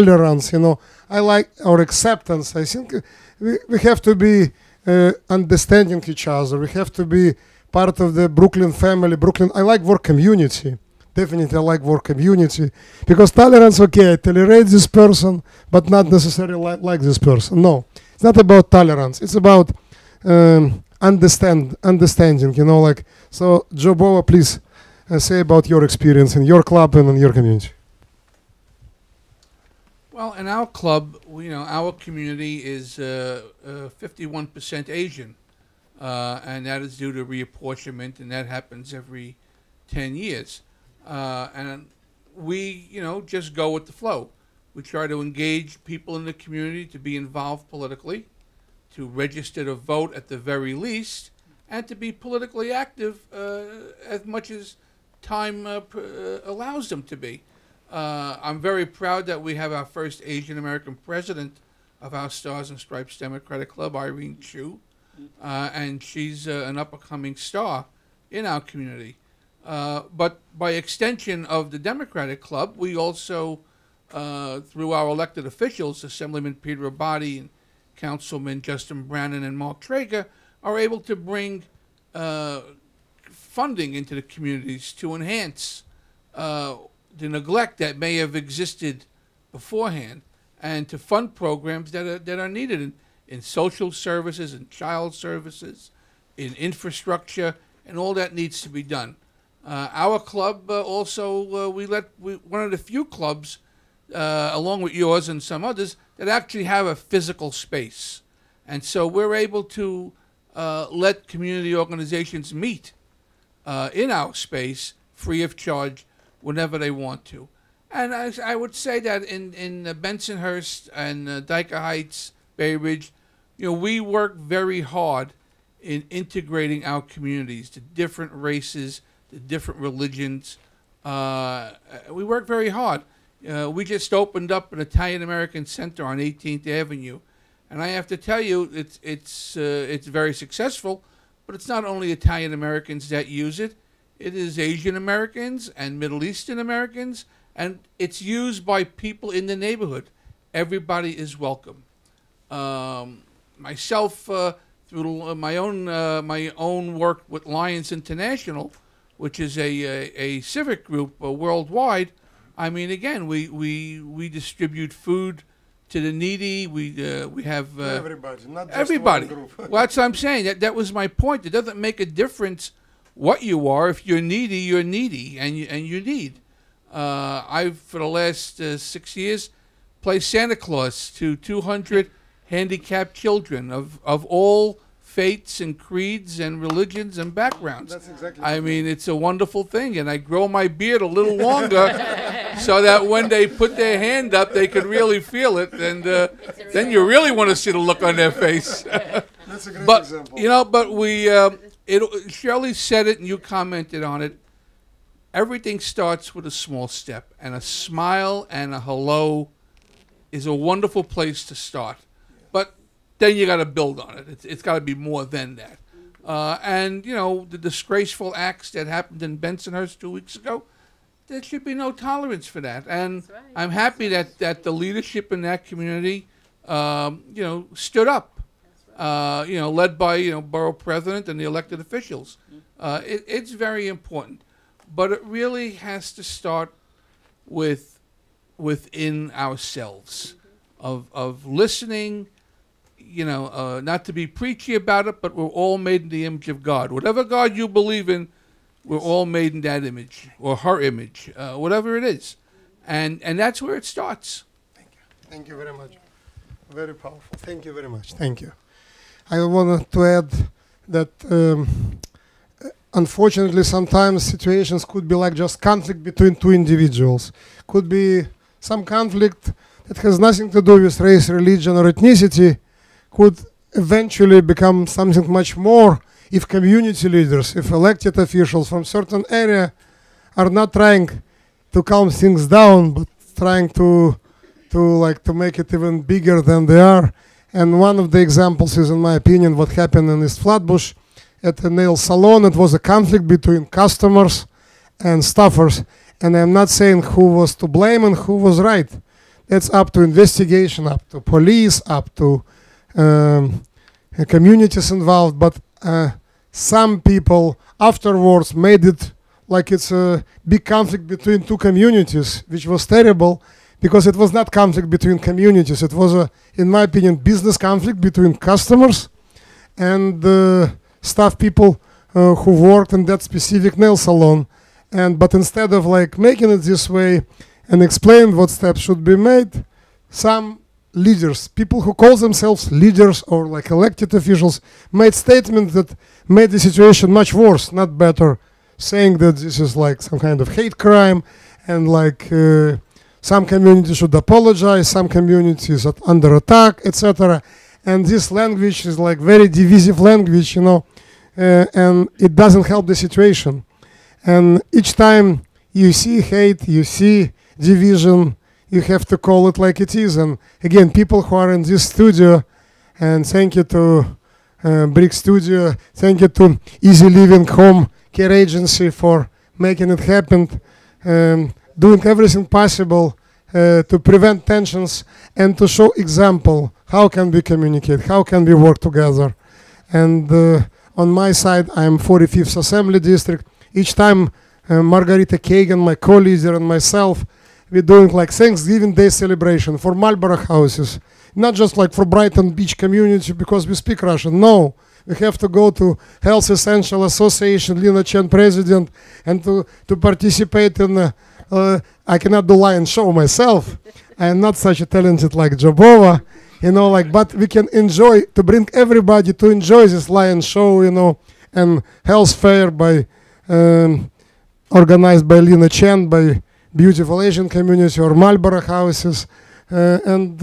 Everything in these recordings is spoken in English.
tolerance, I like our acceptance. I think we have to be understanding each other. We have to be part of the Brooklyn family. I like work community. Definitely I like work community. Because tolerance, okay, I tolerate this person, but not necessarily like this person. No, it's not about tolerance. It's about understanding, So, Joe Bova, please say about your experience in your club and in your community. Well, in our club, our community is 51% Asian, and that is due to reapportionment, and that happens every 10 years. And we, just go with the flow. We try to engage people in the community to be involved politically, to register to vote at the very least, and to be politically active as much as time allows them to be. I'm very proud that we have our first Asian American president of our Stars and Stripes Democratic Club, Irene Chu, and she's an up-and-coming star in our community. But by extension of the Democratic Club, we also, through our elected officials, Assemblyman Peter Abadi and Councilman Justin Brannon and Mark Traeger, are able to bring funding into the communities to enhance the neglect that may have existed beforehand, and to fund programs that are needed in social services, in child services, in infrastructure, and all that needs to be done. Our club also, one of the few clubs, along with yours and some others, that actually have a physical space. And so we're able to let community organizations meet in our space free of charge whenever they want to. And I would say that in Bensonhurst and Dyker Heights, Bay Ridge, we work very hard in integrating our communities, the different races, the different religions. We work very hard. We just opened up an Italian American center on 18th Avenue, and I have to tell you, it's very successful. But it's not only Italian Americans that use it. It is Asian Americans and Middle Eastern Americans, and it's used by people in the neighborhood. Everybody is welcome. Myself, through my own work with Lions International, which is a civic group worldwide. I mean, again, we distribute food to the needy. We have everybody, not just everybody. one group. Well, that's what I'm saying. That was my point. It doesn't make a difference what you are. If you're needy, and you need. I've for the last 6 years played Santa Claus to 200 handicapped children of all faiths and creeds and religions and backgrounds. That's exactly. I mean, it's a wonderful thing, and I grow my beard a little longer so that when they put their hand up, they could really feel it, and then you really want to see the look on their face. That's a great example. But we, Shirley said it, and you commented on it. Everything starts with a small step, and a smile and a hello is a wonderful place to start. But then you got to build on it. It's got to be more than that. And, the disgraceful acts that happened in Bensonhurst 2 weeks ago, there should be no tolerance for that. And right. I'm happy that the leadership in that community, stood up, right. Led by, borough president and the elected officials. It's very important. But it really has to start within ourselves, of listening, not to be preachy about it, but we're all made in the image of God. Whatever God you believe in, we're all made in that image, or her image, whatever it is. And that's where it starts. Thank you. Thank you very much. Very powerful. Thank you very much. Thank you. I wanted to add that unfortunately sometimes situations could be like just conflict between two individuals. Could be some conflict that has nothing to do with race, religion, or ethnicity, could eventually become something much more if community leaders, if elected officials from certain area are not trying to calm things down, but trying to make it even bigger than they are. And one of the examples is, in my opinion, what happened in East Flatbush at a nail salon. It was a conflict between customers and staffers. And I'm not saying who was to blame and who was right. It's up to investigation, up to police, up to communities involved. But some people afterwards made it like it's a big conflict between two communities, which was terrible because it was not conflict between communities. It was, in my opinion, business conflict between customers and staff people who worked in that specific nail salon. But instead of like making it this way and explain what steps should be made, some leaders, people who call themselves leaders or like elected officials, made statements that made the situation much worse, not better, saying that this is like some kind of hate crime and like some communities should apologize, some communities are under attack, etc. And this language is like very divisive language, you know, and it doesn't help the situation. And each time you see hate, you see division, you have to call it like it is. And again, people who are in this studio, and thank you to BRIC Studio, thank you to Easy Living Home Care Agency for making it happen, doing everything possible to prevent tensions and to show example how can we communicate, how can we work together. And on my side, I am 45th Assembly District. Each time Margarita Kagan, my co-leader, and myself, we're doing like Thanksgiving Day celebration for Marlboro houses. Not just like for Brighton Beach community because we speak Russian. No, we have to go to Health Essential Association, Lina Chen president, and to participate in, I cannot do lion show myself. I am not such a talented like Bova, you know, like, but we can enjoy, to bring everybody to enjoy this lion show, you know, and health fair by, organized by Lina Chen, by beautiful Asian community or Marlboro houses. And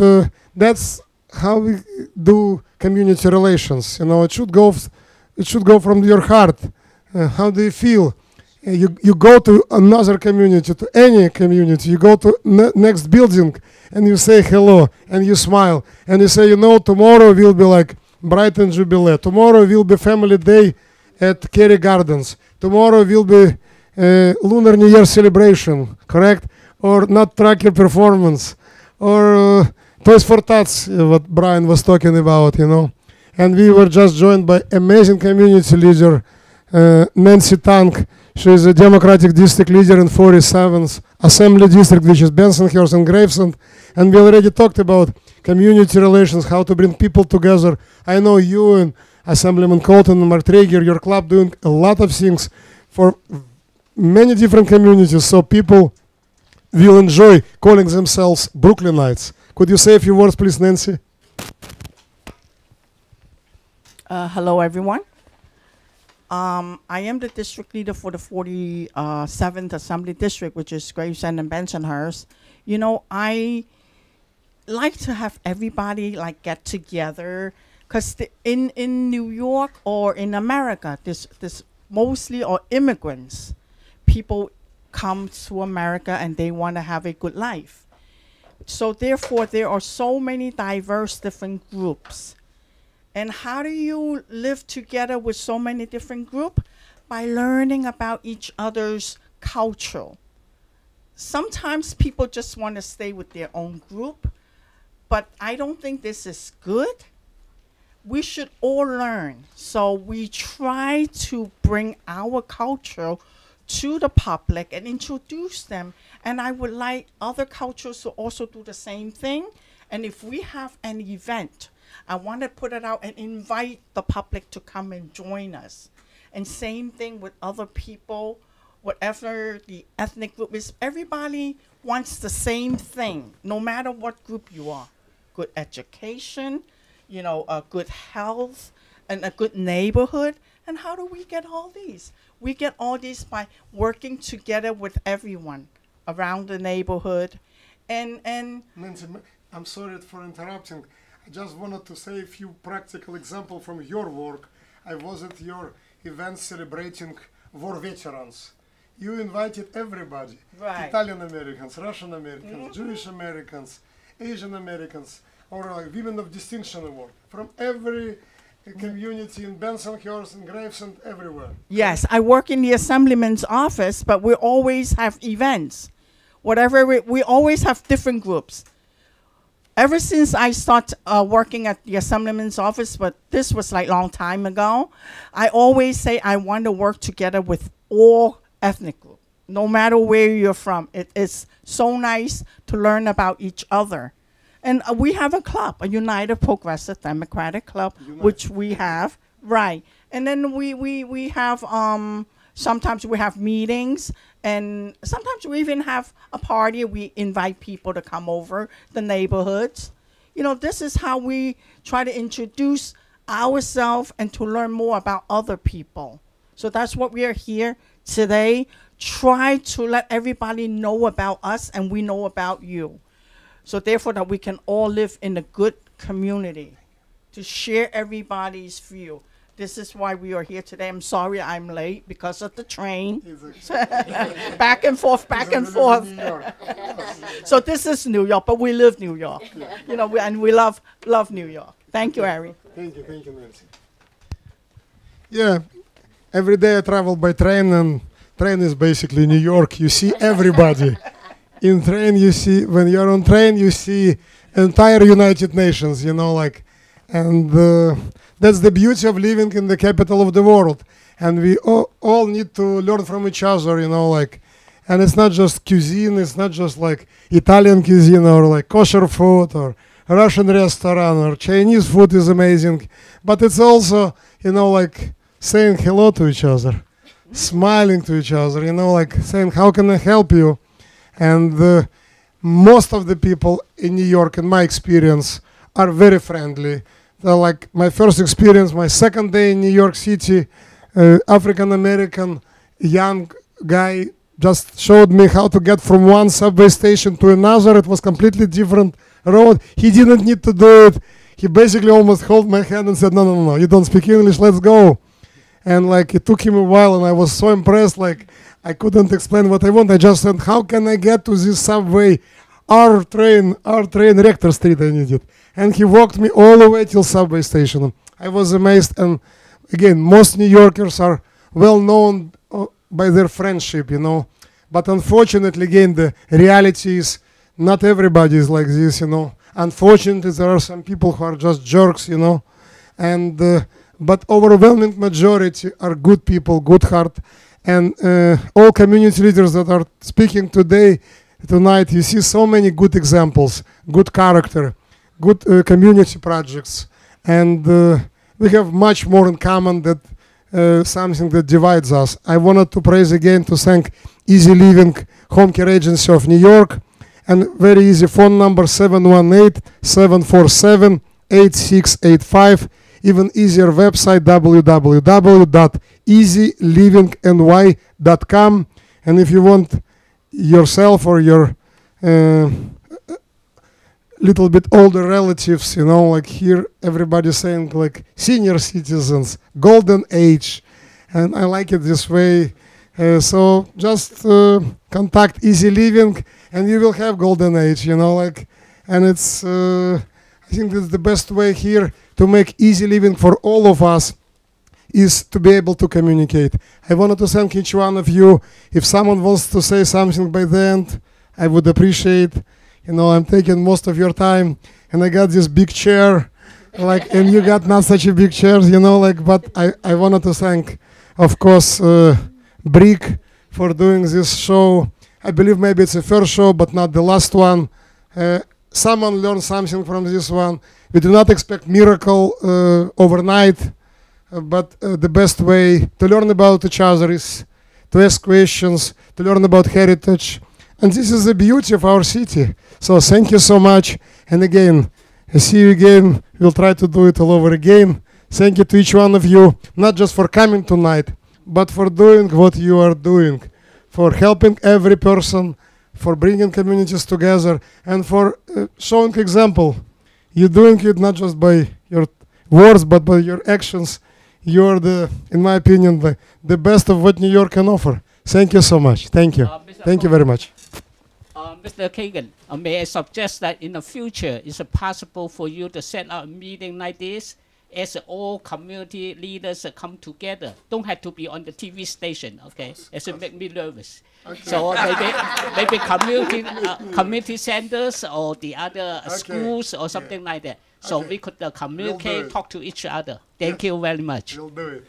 that's how we do community relations. You know, it should go from your heart. How do you feel? You go to another community, to any community. You go to next building and you say hello and you smile and you say, you know, tomorrow will be like Brighton Jubilee. Tomorrow will be Family Day at Carey Gardens. Tomorrow will be Lunar New Year celebration, correct? Or not tracker performance, or Toys for Tots, what Brian was talking about, you know. And we were just joined by amazing community leader, Nancy Tong. She is a Democratic district leader in 47th Assembly District, which is Bensonhurst and Gravesend. And we already talked about community relations, how to bring people together. I know you and Assemblyman Colton and Mark Traeger, your club doing a lot of things for many different communities, so people will enjoy calling themselves Brooklynites. Could you say a few words, please, Nancy? Hello, everyone. I am the district leader for the 47th Assembly District, which is Gravesend and Bensonhurst. You know, I like to have everybody like get together, because in New York or in America, this mostly are immigrants. People come to America and they want to have a good life. So therefore, there are so many diverse different groups. And how do you live together with so many different groups? By learning about each other's culture. Sometimes people just want to stay with their own group, but I don't think this is good. We should all learn. So we try to bring our culture to the public and introduce them. And I would like other cultures to also do the same thing. And if we have an event, I want to put it out and invite the public to come and join us. And same thing with other people, whatever the ethnic group is. Everybody wants the same thing, no matter what group you are. Good education, you know, a good health, and a good neighborhood. And how do we get all these? We get all these by working together with everyone around the neighborhood. And Nancy, I'm sorry for interrupting. I just wanted to say a few practical examples from your work. I was at your event celebrating war veterans. You invited everybody, right. Italian Americans, Russian Americans, Jewish Americans, Asian Americans, or like Women of Distinction Award, from every community in Bensonhurst and Gravesend, everywhere. Yes, I work in the assemblyman's office, but we always have events. Whatever, we always have different groups. ever since I started working at the Assemblyman's office, but this was like long time ago, I always say I want to work together with all ethnic groups, no matter where you're from. It is so nice to learn about each other. And we have a club, a United Progressive Democratic Club, which we have, right. And then we have, sometimes we have meetings, and sometimes we even have a party. We invite people to come over the neighborhoods. You know, this is how we try to introduce ourselves and to learn more about other people. So that's what we are here today. Try to let everybody know about us, and we know about you. So therefore that we can all live in a good community, to share everybody's view. This is why we are here today. I'm sorry I'm late because of the train. Back and forth, back and forth. So this is New York, but we live New York. You know, and we love New York. Thank you, Ari. Thank you, Nancy. Yeah, every day I travel by train, and train is basically New York. You see everybody. In train, you see, when you're on train, you see entire United Nations, you know, like, and that's the beauty of living in the capital of the world. And we all need to learn from each other, you know, like, and it's not just cuisine, it's not just like Italian cuisine or like kosher food or Russian restaurant or Chinese food is amazing, but it's also, you know, like saying hello to each other, smiling to each other, you know, like saying, how can I help you? And most of the people in New York, in my experience, are very friendly. They're like my first experience, my second day in New York City, African-American young guy just showed me how to get from one subway station to another. It was completely different road. He didn't need to do it. He basically almost held my hand and said, no, you don't speak English, let's go. And like it took him a while, and I was so impressed, like I couldn't explain what I want. I just said, how can I get to this subway? Our train, Rector Street, I need it. And he walked me all the way till subway station. I was amazed. And again, most New Yorkers are well known by their friendship, you know. But unfortunately, again, the reality is not everybody is like this, you know. Unfortunately, there are some people who are just jerks, you know. And but overwhelming majority are good people, good heart. And all community leaders that are speaking tonight, you see so many good examples, good character, good community projects. And we have much more in common than something that divides us. I wanted to praise again, to thank Easy Living Home Care Agency of New York, and very easy phone number 718-747-8685. Even easier website www.easylivingny.com. And if you want yourself or your little bit older relatives, you know, like here everybody's saying like senior citizens, golden age, and I like it this way. So just contact Easy Living and you will have golden age, you know, like, and it's I think that's the best way here to make easy living for all of us is to be able to communicate. I wanted to thank each one of you. If someone wants to say something by the end, I would appreciate. You know, I'm taking most of your time, and I got this big chair, like, and you got not such a big chair, you know, like, but I wanted to thank, of course, BRIC for doing this show. I believe maybe it's the first show, but not the last one. Someone learned something from this one. We do not expect miracle overnight, but the best way to learn about each other is to ask questions, to learn about heritage. And this is the beauty of our city. So thank you so much. And again, I see you again. We'll try to do it all over again. Thank you to each one of you, not just for coming tonight, but for doing what you are doing, for helping every person, for bringing communities together, and for showing example. You're doing it not just by your words, but by your actions. You're in my opinion, the best of what New York can offer. Thank you so much. Thank you. Thank you very much. Mr. Kagan, may I suggest that in the future, is it possible for you to set up a meeting like this as all community leaders come together. Don't have to be on the TV station, okay? It make me nervous. Okay. So maybe community centers or the other schools or something like that. So we could communicate, talk to each other. Thank you very much. We'll do it.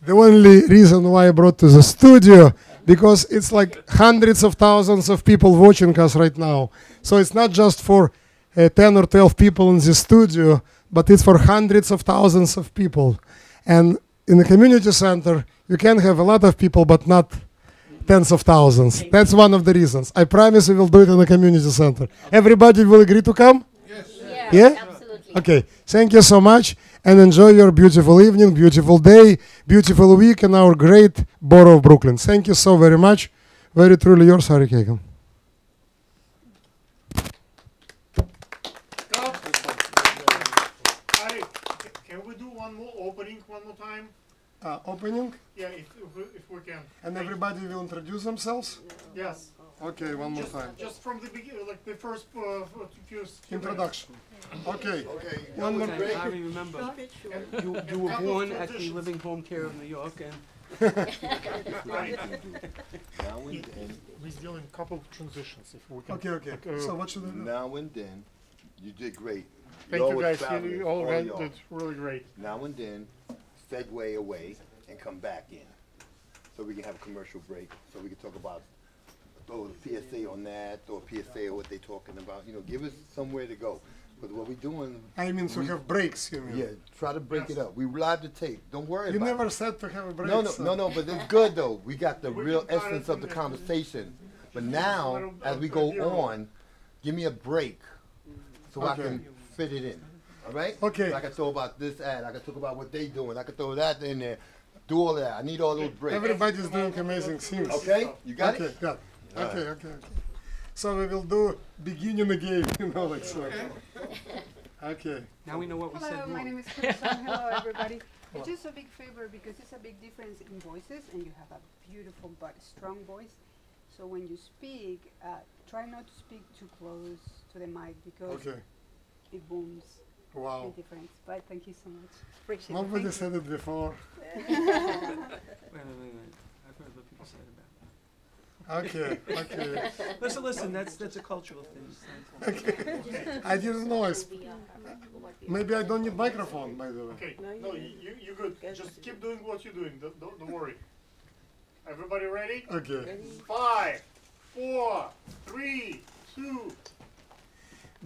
The only reason why I brought to the studio, because it's like hundreds of thousands of people watching us right now. So it's not just for 10 or 12 people in the studio, but it's for hundreds of thousands of people. And in the community center, you can have a lot of people, but not tens of thousands. That's one of the reasons. I promise we will do it in the community center. Everybody will agree to come? Yes. Yeah? Absolutely. Okay. Thank you so much, and enjoy your beautiful evening, beautiful day, beautiful week in our great borough of Brooklyn. Thank you so very much. Very truly yours, Ari Kagan. Ari, can we do one more opening one more time? Opening, Yeah, if we can. and everybody will introduce themselves. Yes. Okay, one more time. Just from the beginning, like the first few Introduction. Okay. One more. I remember. You were born at the Living Home Care of New York, and We're doing a couple of transitions, if we can. Okay. So what should I do? Now and then, you did great. Thank you always guys. fabulous, You all all y'all. did really great. Now and then, segue away and come back in. So we can have a commercial break, so we can talk about, throw a PSA on that, or a PSA on what they're talking about. You know, give us somewhere to go. But what we're doing, I mean, so have breaks, you mean? yeah, try to break it up. We live the tape. Don't worry You about never it. said to have a break. No, but it's good though. We got the We real can cut essence it of the from there. conversation. But now, as we go on, give me a break so I Okay. can fit it in. All right? Okay. So I can throw about this ad. I can talk about what they doing. I can throw that in there. Do all that. I need all those breaks. Everybody's doing amazing things. Okay? You got Okay, it? yeah. Okay. So we will do beginning again, like so. Okay. now we know what we said Hello, my wrong. name is Chris. Hello, everybody. It's just a big favor because it's a big difference in voices, and you have a beautiful but strong voice. So when you speak, try not to speak too close to the mic because Okay. it booms. Wow. Big difference. But thank you so much. Appreciate Nobody it. said it before. Wait. I've heard what people said about Okay. that. Listen, that's a cultural thing. I didn't know. Maybe I don't need microphone, by the way. Okay. No, you're good. Just keep doing what you're doing. Don't worry. Everybody ready? Okay. 5, 4, 3, 2.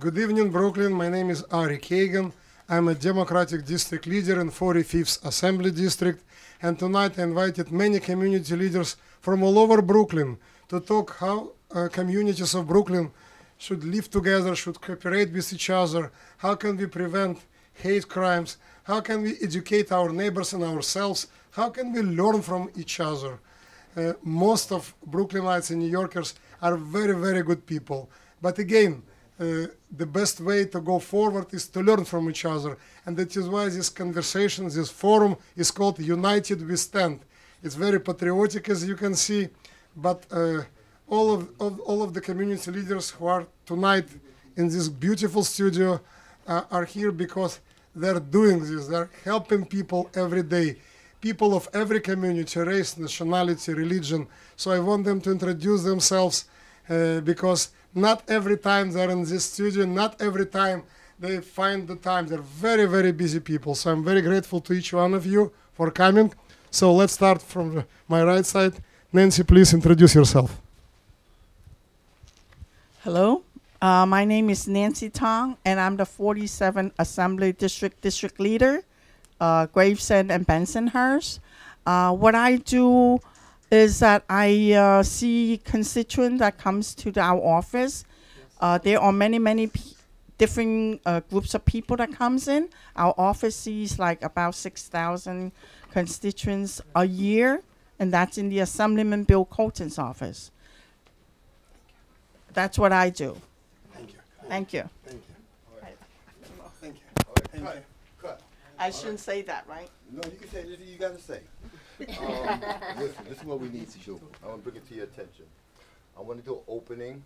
Good evening, Brooklyn. My name is Ari Kagan. I'm a Democratic District Leader in 45th Assembly District. And tonight I invited many community leaders from all over Brooklyn to talk how communities of Brooklyn should live together, should cooperate with each other, how can we prevent hate crimes, how can we educate our neighbors and ourselves, how can we learn from each other. Most of Brooklynites and New Yorkers are very, very good people. But again, the best way to go forward is to learn from each other. And that is why this conversation, this forum is called United We Stand. It's very patriotic, as you can see, but all of the community leaders who are tonight in this beautiful studio are here because they're doing this. They're helping people every day. People of every community, race, nationality, religion. So I want them to introduce themselves because not every time they're in this studio, not every time they find the time. They're very, very busy people. So I'm very grateful to each one of you for coming. So let's start from my right side. Nancy, please introduce yourself. Hello, my name is Nancy Tong, and I'm the 47th Assembly District Leader, Gravesend and Bensonhurst. What I do is that I see constituents that comes to our office. There are many different groups of people that comes in. Our office sees like about 6,000 constituents a year, and that's in the Assemblyman Bill Colton's office. That's what I do. Thank you. Thank you. Thank you. Thank you. All right, cut. I shouldn't say that, right? No, you can say anything you got to say. Listen, this is what we need to do. I want to bring it to your attention. I want to do an opening.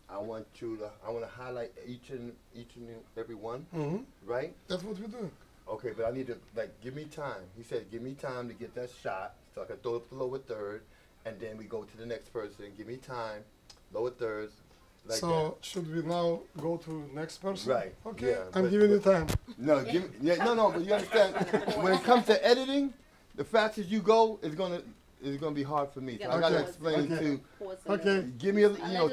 I want to highlight each and every one, Mm-hmm. right? That's what we're doing. Okay, but I need to, like, give me time. He said, give me time to get that shot, so I can throw up the lower third, and then we go to the next person. Give me time, lower thirds, like So that. should we now go to next person? Right. Okay, Yeah, I'm but- giving you but- time. No, no, but you understand, when it comes to editing, the faster you go, it's gonna be hard for me. So I gotta Okay. explain Okay. to, Okay. give me,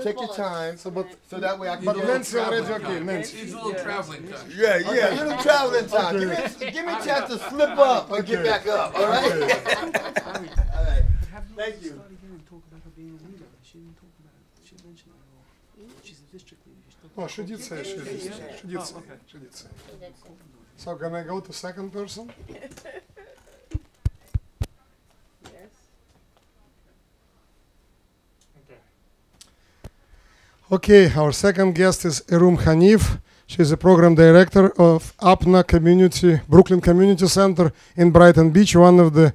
take your time, So, but so that way I can but get Nancy already Traveling okay. time. Nancy. Needs a little traveling time. Yeah, yeah, little traveling time. Okay. Give me a chance to slip up and get Okay. back up, all right? Harry, All right. have you Thank you. start again and talk about her being a leader? She didn't talk about it. She didn't mention it at all. She's a district leader. She's No, she did say. She did say. She did Oh, say. okay. She did say. So can I go to second person? Yes. Okay. Okay, our second guest is Erum Hanif. She's a program director of APNA Community, Brooklyn Community Center in Brighton Beach, one of the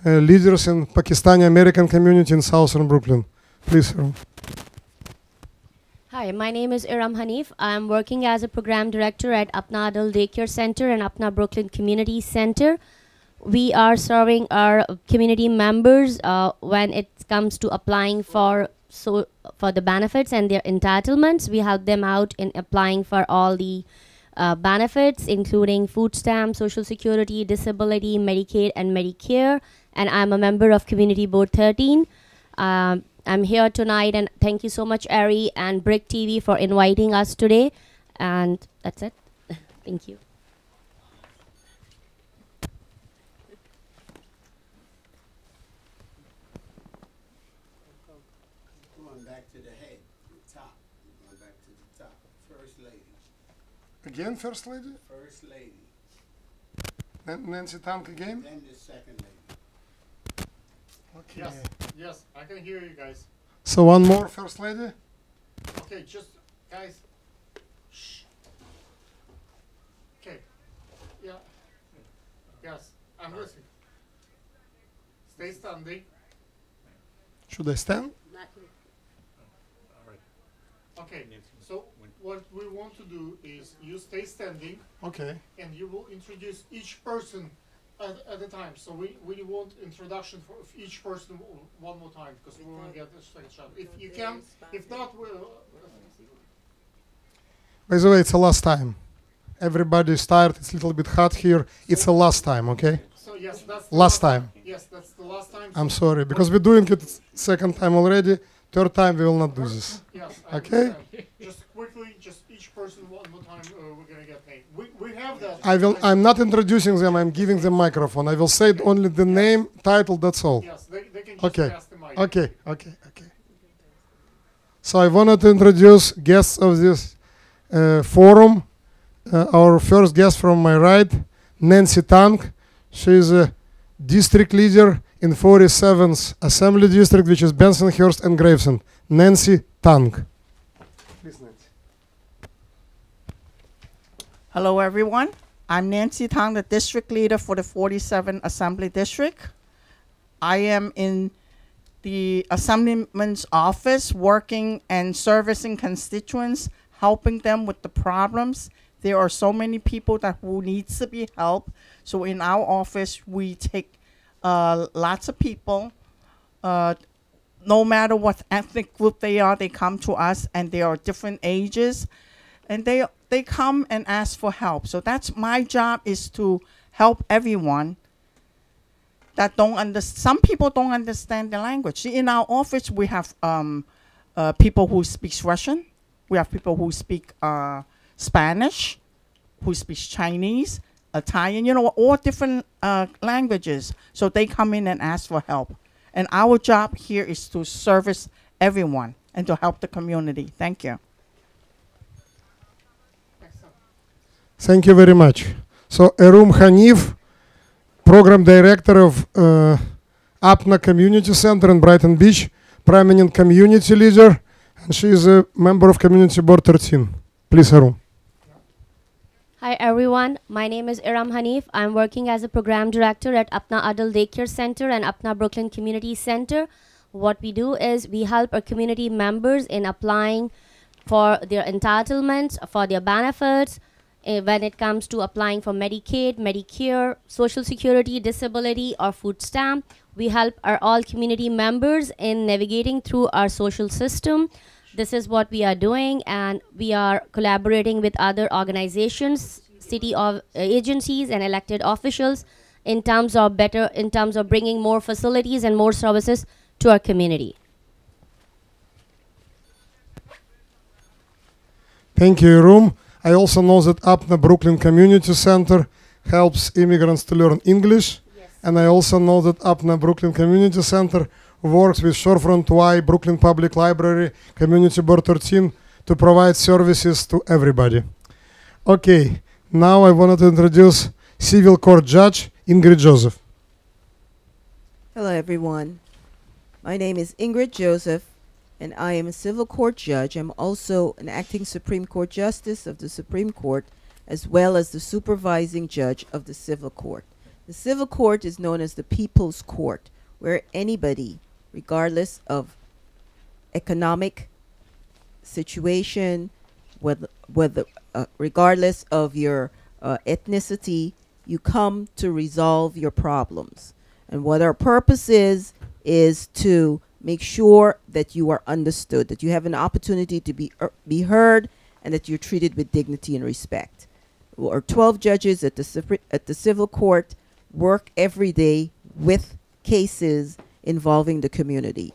leaders in Pakistani American community in southern Brooklyn. Please, Erum. Hi, my name is Erum Hanif. I'm working as a program director at APNA Adult Daycare Center and APNA Brooklyn Community Center. We are serving our community members when it comes to applying for the benefits and their entitlements. We help them out in applying for all the benefits, including food stamps, Social Security, disability, Medicaid, and Medicare. And I'm a member of Community Board 13. I'm here tonight, and thank you so much, Ari and BRIC TV, for inviting us today. And that's it. Thank you. Going back to the head, the top. Going back to the top. First lady. Again, first lady? First lady. Nancy Tong again? Then the second lady. Okay. Yes, yes, I can hear you guys. So one more first lady? Okay, just guys. Shh. Okay. Yeah. Yes, I'm listening. Stay standing. Should I stand? Okay. So what we want to do is you stay standing Okay. and you will introduce each person at a time. So we want introduction for each person one more time because we want to get a second shot. If you can, if not, we'll. By the way, it's the last time. Everybody's tired. It's a little bit hot here. It's the last time, okay? So yes, that's the Last time. Yes, that's the last time. I'm sorry, because we're doing it second time already. Third time we will not do this. Yes, I Okay? understand. Just quickly, just each person one more time. We're gonna get paid. We have that. I'm not introducing them. I'm giving them microphone. I will say only the name, title. That's all. Yes, they can just Okay. pass the mic. Okay. Okay. Okay. So I wanted to introduce guests of this forum. Our first guest from my right, Nancy Tong. She is a district leader in 47th Assembly District, which is Bensonhurst and Gravesend. Nancy Tong. Please, Nancy. Hello, everyone. I'm Nancy Tong, the district leader for the 47th Assembly District. I am in the Assemblyman's office working and servicing constituents, helping them with the problems. There are so many people who needs to be helped. So in our office, we take lots of people, no matter what ethnic group they are, they come to us, and they are different ages, and they come and ask for help. So that's my job, is to help everyone that some people don't understand the language. See, in our office, we have people who speak Russian, we have people who speak Spanish, who speak Chinese, Italian, all different languages. So they come in and ask for help. And our job here is to service everyone and to help the community. Thank you. Thank you very much. So Erum Hanif, Program Director of APNA Community Center in Brighton Beach, prominent community leader, and she is a member of Community Board 13. Please, Erum. Hi everyone, my name is Erum Hanif. I'm working as a program director at APNA Adult Daycare Center and APNA Brooklyn Community Center. What we do is we help our community members in applying for their entitlements, for their benefits, when it comes to applying for Medicaid, Medicare, Social Security, disability, or food stamp. We help our all community members in navigating through our social system. This is what we are doing, and we are collaborating with other organizations, city agencies, and elected officials in terms of bringing more facilities and more services to our community. Thank you, Erum. I also know that APNA Brooklyn Community Center helps immigrants to learn English. Yes. And I also know that APNA Brooklyn Community Center works with Shorefront Y, Brooklyn Public Library, Community Board 13 to provide services to everybody. Okay, now I wanted to introduce Civil Court Judge Ingrid Joseph. Hello, everyone. My name is Ingrid Joseph, and I am a civil court judge. I'm also an acting Supreme Court Justice of the Supreme Court, as well as the supervising judge of the civil court. The civil court is known as the People's Court, where anybody, regardless of economic situation, regardless of your ethnicity, you come to resolve your problems. And what our purpose is to make sure that you are understood, that you have an opportunity to be heard, and that you're treated with dignity and respect. Our 12 judges at the civil court work every day with cases involving the community.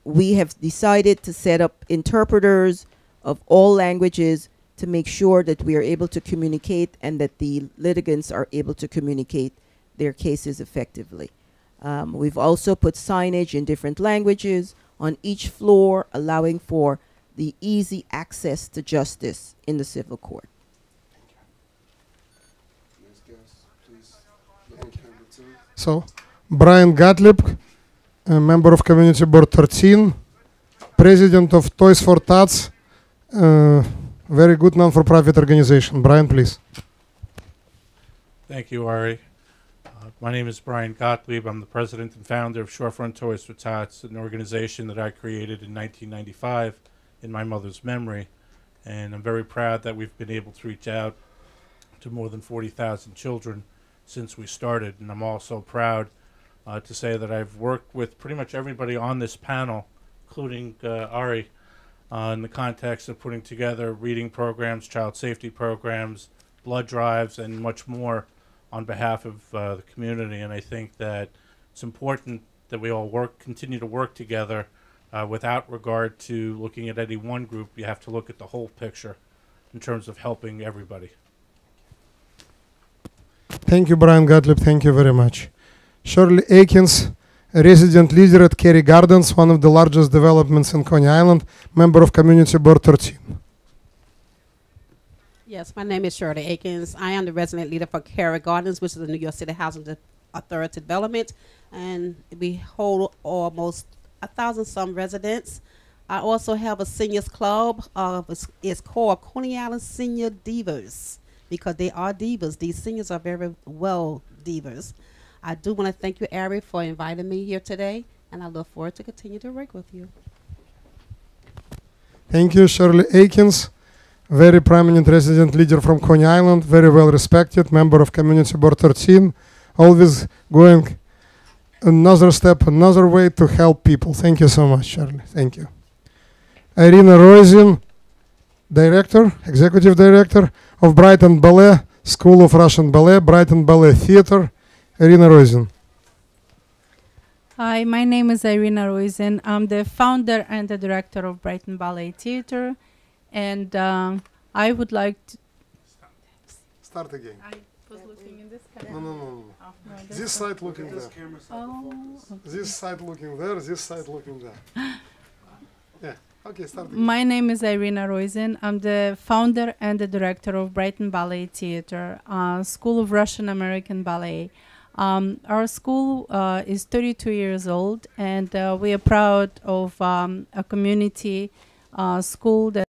We have decided to set up interpreters of all languages to make sure that we are able to communicate and that the litigants are able to communicate their cases effectively. We've also put signage in different languages on each floor, allowing for the easy access to justice in the civil court. So, Brian Gottlieb, a member of Community Board 13, president of Toys for Tots, very good non-for-profit organization. Brian, please. Thank you, Ari. My name is Brian Gottlieb. I'm the president and founder of Shorefront Toys for Tots, an organization that I created in 1995 in my mother's memory. And I'm very proud that we've been able to reach out to more than 40,000 children since we started. And I'm also proud to say that I've worked with pretty much everybody on this panel, including Ari, in the context of putting together reading programs, child safety programs, blood drives, and much more on behalf of the community. And I think that it's important that we all continue to work together without regard to looking at any one group. You have to look at the whole picture in terms of helping everybody. Thank you, Brian Gottlieb. Thank you very much. Shirley Aikens, a resident leader at Carey Gardens, one of the largest developments in Coney Island, member of Community Board 13. Yes, my name is Shirley Aikens. I am the resident leader for Carey Gardens, which is a New York City Housing Authority development, and we hold almost 1,000-some residents. I also have a seniors club. It's called Coney Island Senior Divas, because they are divas. These seniors are very well divas. I do want to thank you, Ari, for inviting me here today, and I look forward to continue to work with you. Thank you, Shirley Aikens. Very prominent resident leader from Coney Island, very well respected, member of Community Board 13, always going another step, another way to help people. Thank you so much, Shirley. Thank you. Irina Roisin, director, executive director of Brighton Ballet, School of Russian Ballet, Brighton Ballet Theater. Irina Roisin. Hi, my name is Irina Roisin. I'm the founder and the director of Brighton Ballet Theater. And I would like to... Start again. I was looking in this camera. No. Oh, no, this side looking there. Oh, okay. This side looking there, this side looking there. Yeah, okay, start again. My name is Irina Roisin. I'm the founder and the director of Brighton Ballet Theater, School of Russian American Ballet. Our school is 32 years old, and we are proud of a community school that